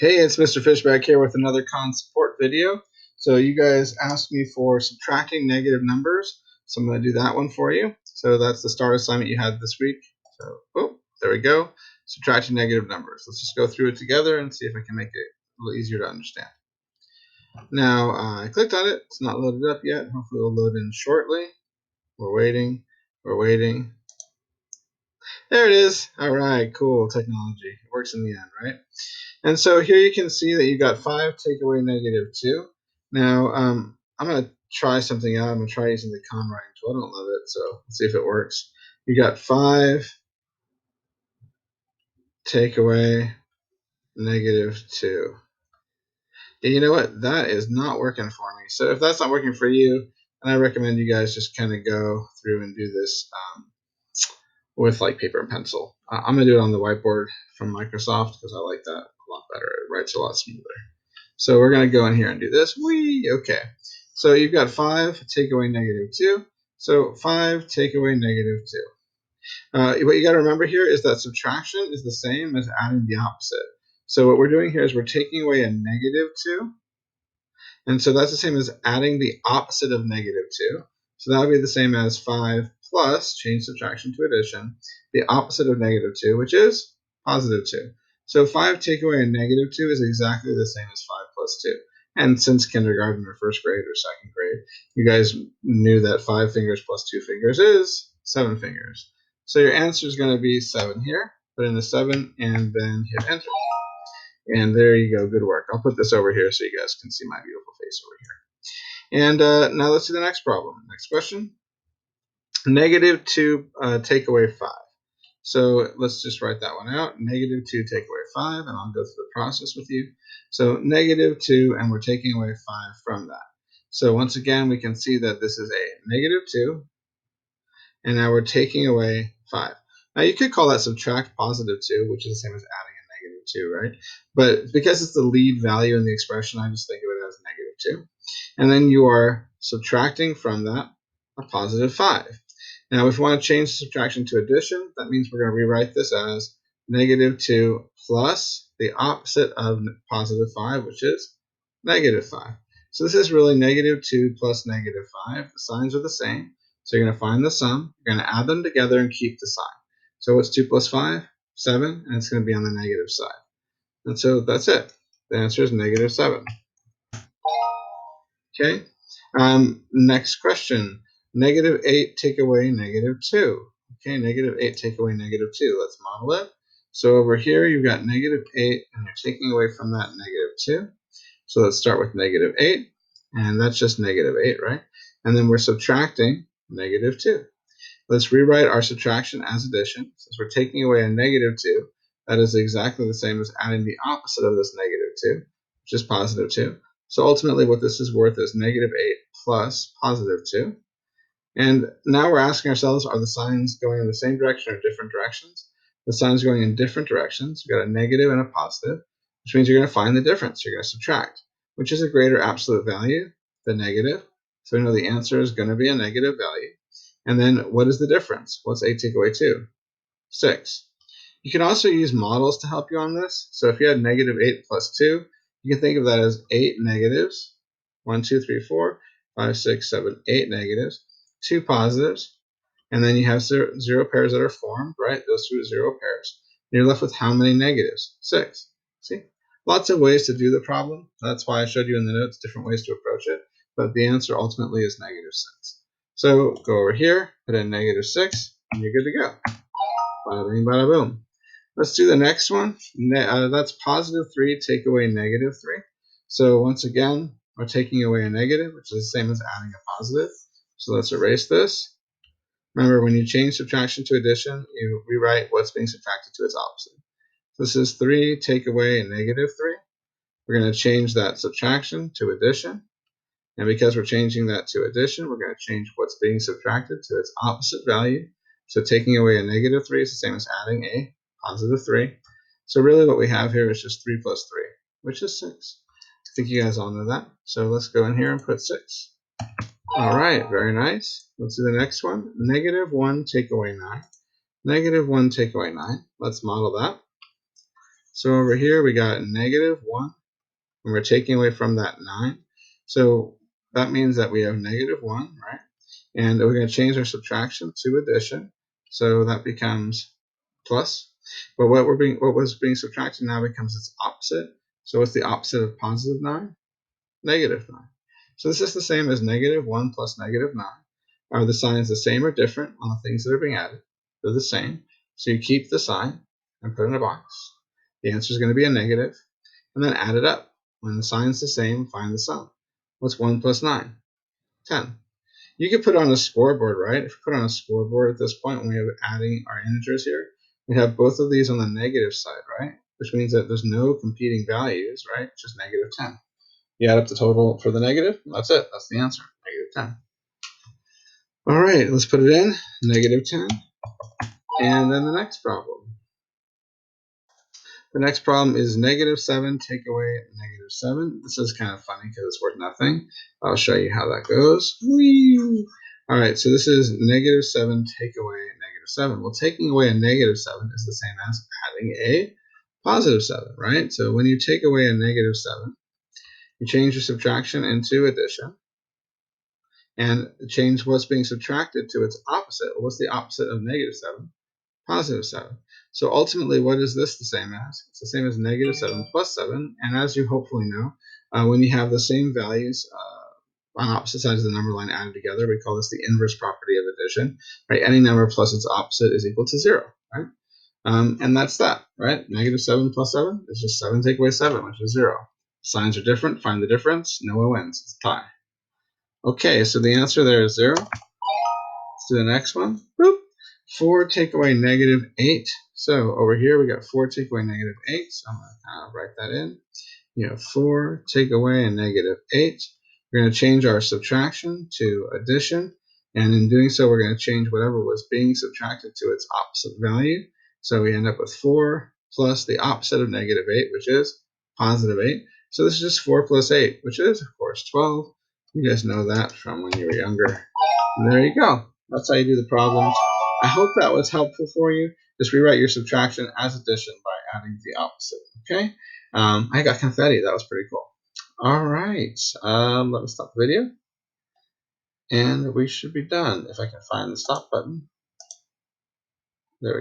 Hey, it's Mr. Fish back here with another con support video. So you guys asked me for subtracting negative numbers, so I'm going to do that one for you. So that's the start assignment you had this week. So, oh, there we go. Subtracting negative numbers. Let's just go through it together and see if I can make it a little easier to understand. Now, I clicked on it. It's not loaded up yet. Hopefully it will load in shortly. We're waiting. We're waiting. There it is. All right, cool technology. It works in the end, right? And so here you can see that you got 5, take away -2. Now, I'm going to try something out. I'm going to try using the con writing tool. I don't love it, so let's see if it works. You got 5, take away -2. And you know what? That is not working for me. So if that's not working for you, then I recommend you guys just kind of go through and do this with like paper and pencil. I'm going to do it on the whiteboard from Microsoft because I like that a lot better. It writes a lot smoother. So we're going to go in here and do this. Whee! Okay. So you've got 5, take away -2. So 5, take away -2. What you got to remember here is that subtraction is the same as adding the opposite. So what we're doing here is we're taking away a -2. And so that's the same as adding the opposite of -2. So that would be the same as 5 plus, change subtraction to addition, the opposite of -2, which is +2. So 5 take away a -2 is exactly the same as 5 plus 2. And since kindergarten or first grade or second grade, you guys knew that 5 fingers plus 2 fingers is 7 fingers. So your answer is going to be 7 here. Put in a 7 and then hit enter. And there you go. Good work. I'll put this over here so you guys can see my beautiful face over here. And now let's do the next problem. Next question. -2 take away 5. So let's just write that one out. -2 take away 5, and I'll go through the process with you. So -2, and we're taking away 5 from that. So once again, we can see that this is a -2, and now we're taking away 5. Now you could call that subtract +2, which is the same as adding a -2, right? But because it's the lead value in the expression, I just think of it as -2. And then you are subtracting from that a +5. Now, if we want to change subtraction to addition, that means we're going to rewrite this as -2 plus the opposite of +5, which is -5. So this is really -2 plus -5. The signs are the same. So you're going to find the sum. You're going to add them together and keep the sign. So what's 2 plus 5? 7, and it's going to be on the negative side. And so that's it. The answer is -7. Okay. Next question. -8 take away -2. Okay, -8 take away -2. Let's model it. So over here you've got -8, and you're taking away from that -2. So let's start with -8, and that's just -8, right? And then we're subtracting -2. Let's rewrite our subtraction as addition. Since we're taking away a -2, that is exactly the same as adding the opposite of this -2, which is +2. So ultimately what this is worth is -8 plus +2. And now we're asking ourselves, are the signs going in the same direction or different directions? The signs are going in different directions. We've got a negative and a positive, which means you're going to find the difference. You're going to subtract. Which is a greater absolute value? The negative. So we know the answer is going to be a negative value. And then what is the difference? What's 8 take away 2? 6. You can also use models to help you on this. So if you had -8 plus 2, you can think of that as 8 negatives. 1, 2, 3, 4, 5, 6, 7, 8 negatives. 2 positives. And then you have 0 pairs that are formed, right? Those 2 are 0 pairs. And you're left with how many negatives? 6. See? Lots of ways to do the problem. That's why I showed you in the notes different ways to approach it. But the answer ultimately is -6. So go over here, put in -6, and you're good to go. Bada bing, bada boom. Let's do the next one. That's +3 take away -3. So once again, we're taking away a negative, which is the same as adding a positive. So let's erase this. Remember, when you change subtraction to addition, you rewrite what's being subtracted to its opposite. This is 3 take away -3. We're going to change that subtraction to addition. And because we're changing that to addition, we're going to change what's being subtracted to its opposite value. So taking away a -3 is the same as adding a +3. So really what we have here is just 3 plus 3, which is 6. I think you guys all know that. So let's go in here and put 6. All right, very nice. Let's do the next one. -1 take away 9. -1 take away 9. Let's model that. So over here we got negative 1, and we're taking away from that 9. So that means that we have negative 1, right? And we're going to change our subtraction to addition. So that becomes plus. But what was being subtracted now becomes its opposite. So what's the opposite of positive 9? Negative 9. So this is the same as negative 1 plus negative 9. Are the signs the same or different on the things that are being added? They're the same. So you keep the sign and put it in a box. The answer is going to be a negative, and then add it up. When the sign's the same, find the sum. What's 1 plus 9? 10. You could put on a scoreboard, right? If you put on a scoreboard at this point when we have adding our integers here, we have both of these on the negative side, right? Which means that there's no competing values, right? Just negative 10. You add up the total for the negative, that's it. That's the answer, negative 10. All right, let's put it in, negative 10. And then the next problem. The next problem is negative 7, take away negative 7. This is kind of funny because it's worth nothing. I'll show you how that goes. Whee! All right, so this is negative 7, take away negative 7. Well, taking away a negative 7 is the same as adding a positive 7, right? So when you take away a negative 7, you change your subtraction into addition and change what's being subtracted to its opposite. Well, what's the opposite of negative 7? Positive 7. So ultimately, what is this the same as? It's the same as negative 7 plus 7. And as you hopefully know, when you have the same values on opposite sides of the number line added together, we call this the inverse property of addition. Right? Any number plus its opposite is equal to 0. Right? And that's that. Right? Negative 7 plus 7 is just 7 take away 7, which is 0. Signs are different. Find the difference. No one wins. It's a tie. Okay, so the answer there is 0. Let's do the next one. Boop. 4 take away negative 8. So over here we got 4 take away negative 8. So I'm going to write that in. You have 4 take away a negative 8. We're going to change our subtraction to addition. And in doing so, we're going to change whatever was being subtracted to its opposite value. So we end up with 4 plus the opposite of negative 8, which is positive 8. So this is just 4 plus 8, which is, of course, 12. You guys know that from when you were younger. And there you go. That's how you do the problems. I hope that was helpful for you. Just rewrite your subtraction as addition by adding the opposite. Okay? I got confetti. That was pretty cool. All right. Let me stop the video. And we should be done if I can find the stop button. There we go.